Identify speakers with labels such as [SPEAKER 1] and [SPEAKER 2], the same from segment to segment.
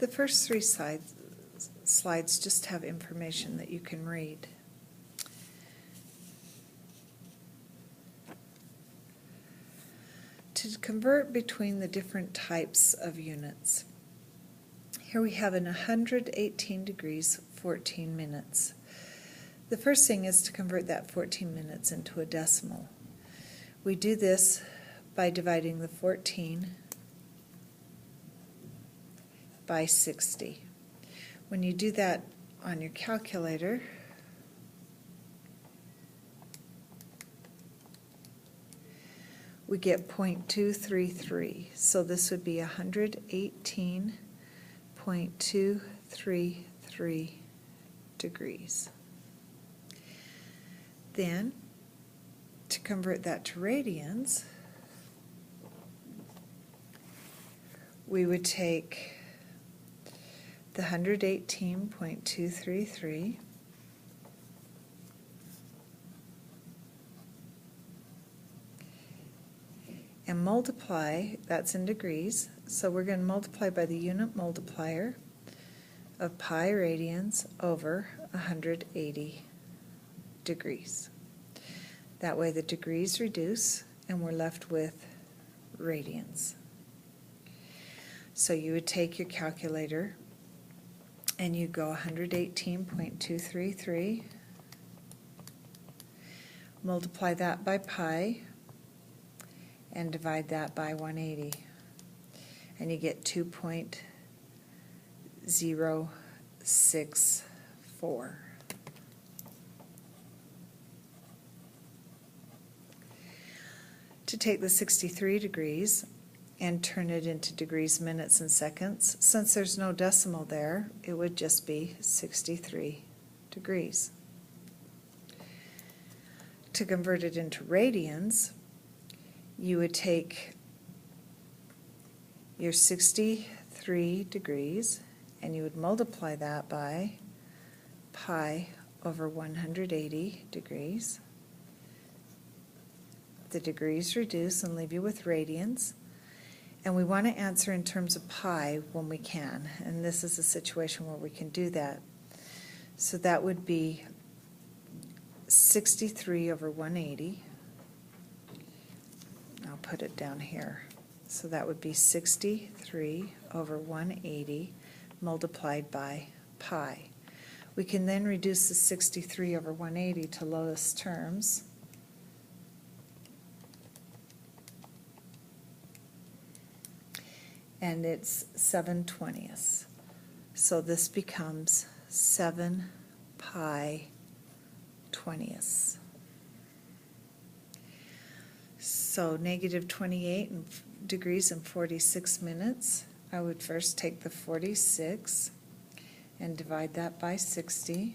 [SPEAKER 1] The first three slides just have information that you can read. To convert between the different types of units, here we have in 118 degrees, 14 minutes. The first thing is to convert that 14 minutes into a decimal. We do this by dividing the 14 by 60. When you do that on your calculator, we get 0.233. So this would be 118.233 degrees. Then, to convert that to radians, we would take the 118.233 and multiply, that's in degrees, so we're going to multiply by the unit multiplier of pi radians over 180 degrees. That way the degrees reduce and we're left with radians. So you would take your calculator and you go 118.233, multiply that by pi, and divide that by 180, and you get 2.064. To take the 63 degrees and turn it into degrees, minutes, and seconds, since there's no decimal there, it would just be 63 degrees. To convert it into radians, you would take your 63 degrees and you would multiply that by pi over 180 degrees. The degrees reduce and leave you with radians. And we want to answer in terms of pi when we can. And this is a situation where we can do that. So that would be 63 over 180. I'll put it down here. So that would be 63 over 180 multiplied by pi. We can then reduce the 63 over 180 to lowest terms. And it's 7/20. So this becomes 7 pi 20ths. So negative 28 degrees and 46 minutes. I would first take the 46 and divide that by 60.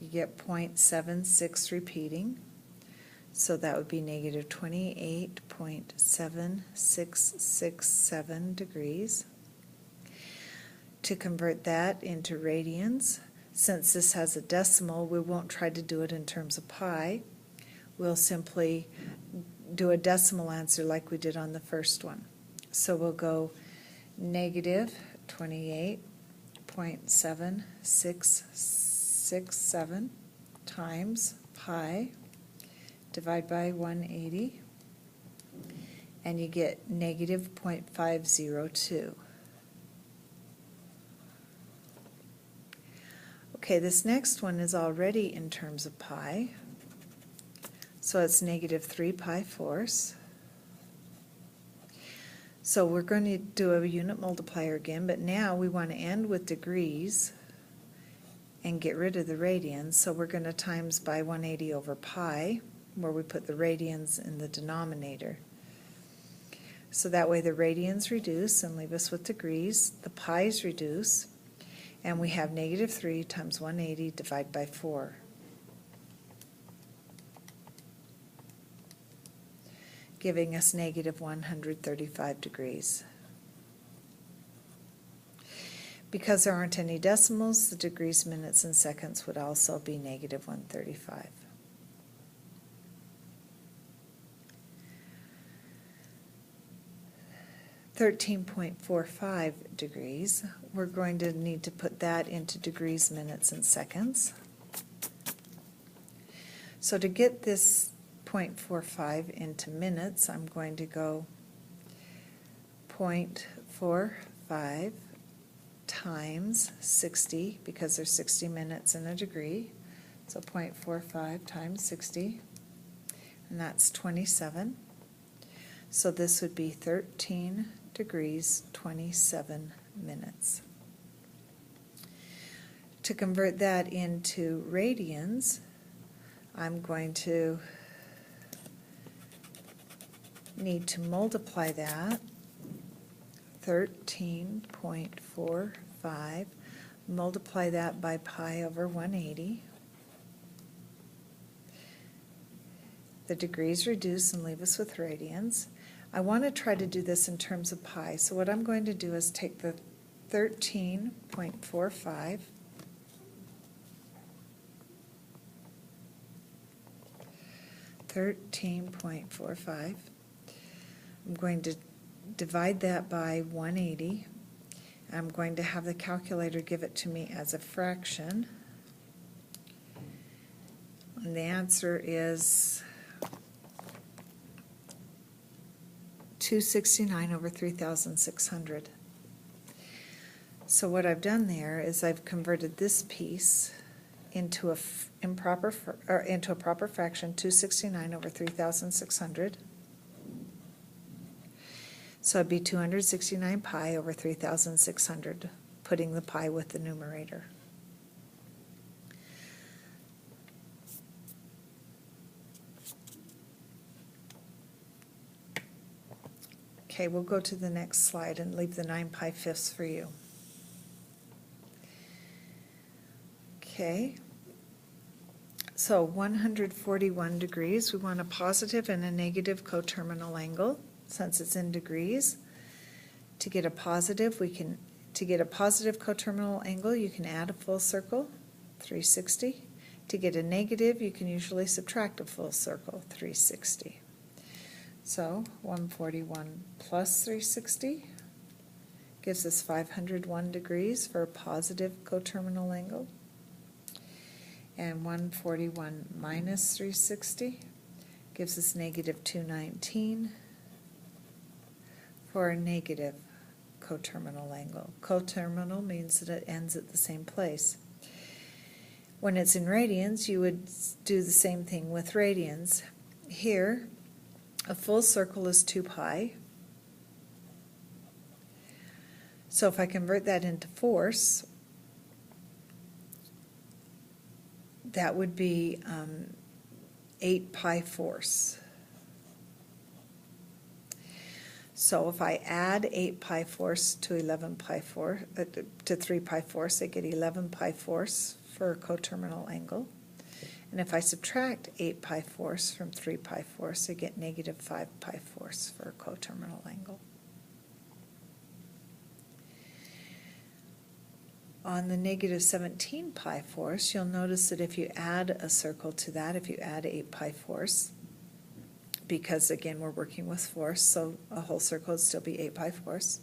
[SPEAKER 1] You get 0.76 repeating. So that would be negative 28.7667 degrees. To convert that into radians, since this has a decimal, we won't try to do it in terms of pi. We'll simply do a decimal answer like we did on the first one. So we'll go negative 28.7667 times pi, divide by 180, and you get negative 0.502. Okay, this next one is already in terms of pi, so it's negative 3 pi fourths. So we're going to do a unit multiplier again, but now we want to end with degrees and get rid of the radians, so we're going to times by 180 over pi, where we put the radians in the denominator. So that way the radians reduce and leave us with degrees, the pi's reduce, and we have negative 3 times 180 divided by 4. Giving us negative 135 degrees. Because there aren't any decimals, the degrees, minutes, and seconds would also be negative 135. 13.45 degrees. We're going to need to put that into degrees, minutes, and seconds. So to get this 0.45 into minutes, I'm going to go 0.45 times 60, because there's 60 minutes in a degree. So 0.45 times 60, and that's 27. So this would be 13 degrees, 27 minutes. To convert that into radians, I'm going to need to multiply that, 13.45, multiply that by pi over 180. The degrees reduce and leave us with radians. I want to try to do this in terms of pi, so what I'm going to do is take the 13.45 I'm going to divide that by 180. I'm going to have the calculator give it to me as a fraction. And the answer is 269 over 3,600. So what I've done there is I've converted this piece into a proper fraction, 269 over 3,600. So it'd be 269 pi over 3,600, putting the pi with the numerator. Okay, we'll go to the next slide and leave the 9 pi fifths for you. Okay, so 141 degrees, we want a positive and a negative coterminal angle. Since it's in degrees, to get a positive coterminal angle, you can add a full circle, 360. To get a negative, you can usually subtract a full circle, 360. So 141 plus 360 gives us 501 degrees for a positive coterminal angle. And 141 minus 360 gives us negative 219 for a negative coterminal angle. Coterminal means that it ends at the same place. When it's in radians, you would do the same thing with radians. Here, a full circle is 2 pi. So if I convert that into force, that would be 8 pi force. So if I add 8 pi force to 11 pi force, to 3 pi force, I get 11 pi force for a coterminal angle. And if I subtract 8 pi force from 3 pi force, I get negative 5 pi force for a coterminal angle. On the negative 17 pi force, you'll notice that if you add a circle to that, if you add 8 pi force, because again we're working with force, so a whole circle would still be 8 pi force,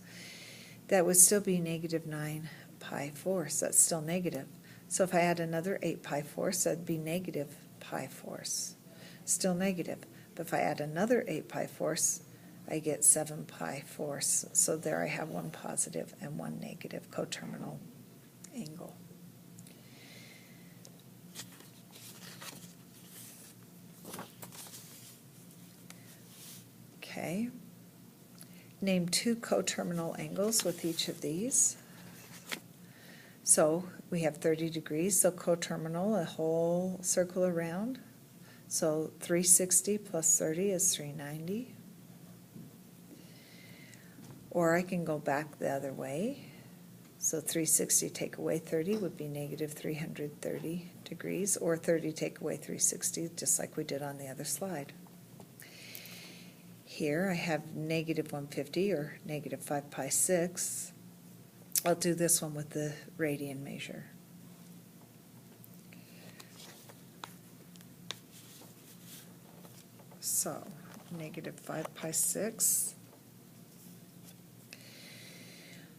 [SPEAKER 1] that would still be negative 9 pi force. That's still negative. So if I add another 8 pi force, that'd be negative pi force. Still negative. But if I add another 8 pi force, I get 7 pi force. So there I have one positive and one negative coterminal angle. Okay. Name 2 coterminal angles with each of these. So we have 30 degrees, so coterminal, a whole circle around. So 360 plus 30 is 390. Or I can go back the other way. So 360 take away 30 would be negative 330 degrees, or 30 take away 360, just like we did on the other slide. Here I have negative 150, or negative 5 pi 6. I'll do this one with the radian measure. So negative 5 pi 6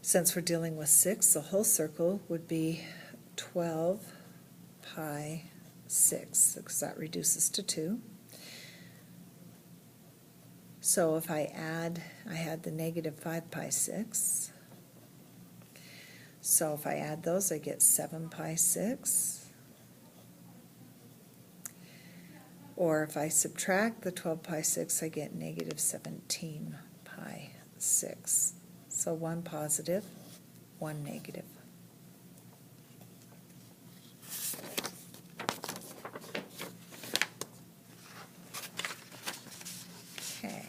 [SPEAKER 1] Since we're dealing with 6, the whole circle would be 12 pi 6, because that reduces to 2. So if I add, I had the negative 5 pi 6. So if I add those, I get 7 pi 6. Or if I subtract the 12 pi 6, I get negative 17 pi 6. So 1 positive, 1 negative. Okay.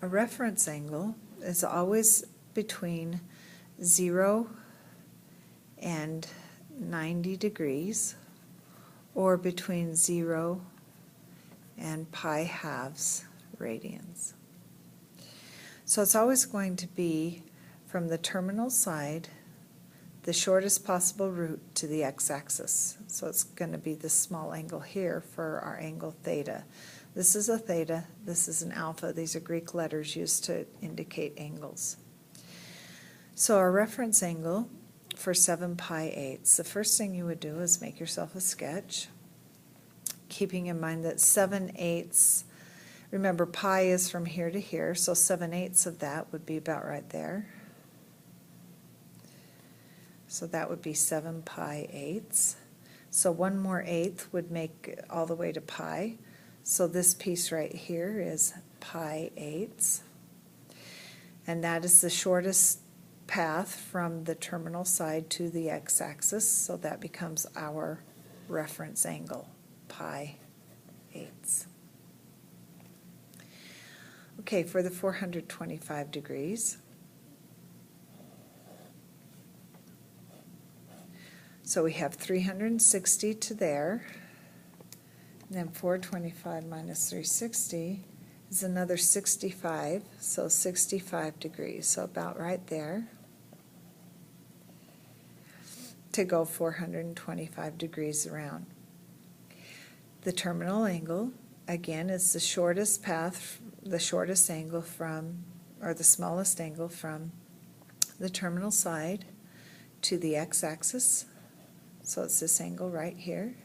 [SPEAKER 1] A reference angle is always between 0 and 90 degrees, or between 0 and pi halves radians. So it's always going to be from the terminal side the shortest possible route to the x-axis. So it's going to be this small angle here for our angle theta. This is a theta, this is an alpha. These are Greek letters used to indicate angles. So our reference angle for 7 pi 8ths, the first thing you would do is make yourself a sketch, keeping in mind that 7/8, remember pi is from here to here, so 7/8 of that would be about right there. So that would be 7 pi 8ths. So 1 more eighth would make it all the way to pi. So this piece right here is pi 8ths. And that is the shortest path from the terminal side to the x-axis, so that becomes our reference angle, pi 8ths. Okay, for the 425 degrees, so we have 360 to there, and then 425 minus 360 is another 65, so 65 degrees, so about right there, to go 425 degrees around. The terminal angle, again, is the shortest path, the shortest angle from, or the smallest angle from the terminal side to the x-axis. So it's this angle right here,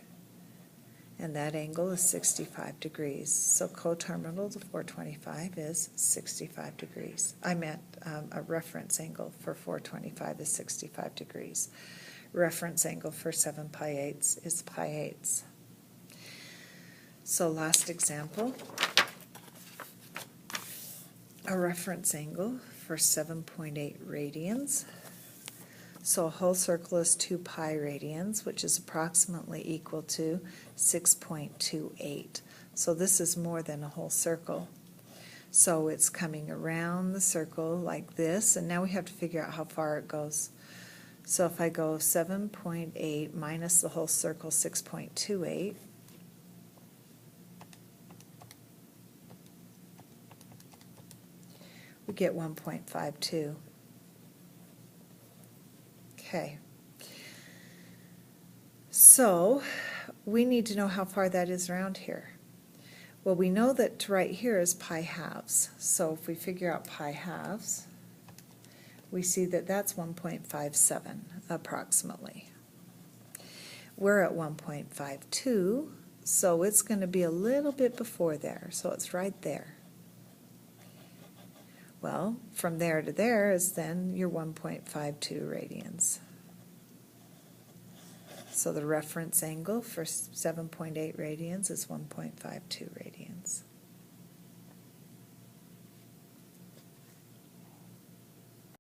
[SPEAKER 1] and that angle is 65 degrees. So coterminal to 425 is 65 degrees. I meant a reference angle for 425 is 65 degrees. Reference angle for 7 pi 8ths is pi 8ths. So last example, a reference angle for 7.8 radians. So a whole circle is 2 pi radians, which is approximately equal to 6.28. So this is more than a whole circle. So it's coming around the circle like this, and now we have to figure out how far it goes. So if I go 7.8 minus the whole circle, 6.28, we get 1.52. Okay. So we need to know how far that is around here. Well, we know that right here is pi halves. So if we figure out pi halves, we see that that's 1.57 approximately. We're at 1.52, so it's going to be a little bit before there, so it's right there. Well, from there to there is then your 1.52 radians. So the reference angle for 7.8 radians is 1.52 radians.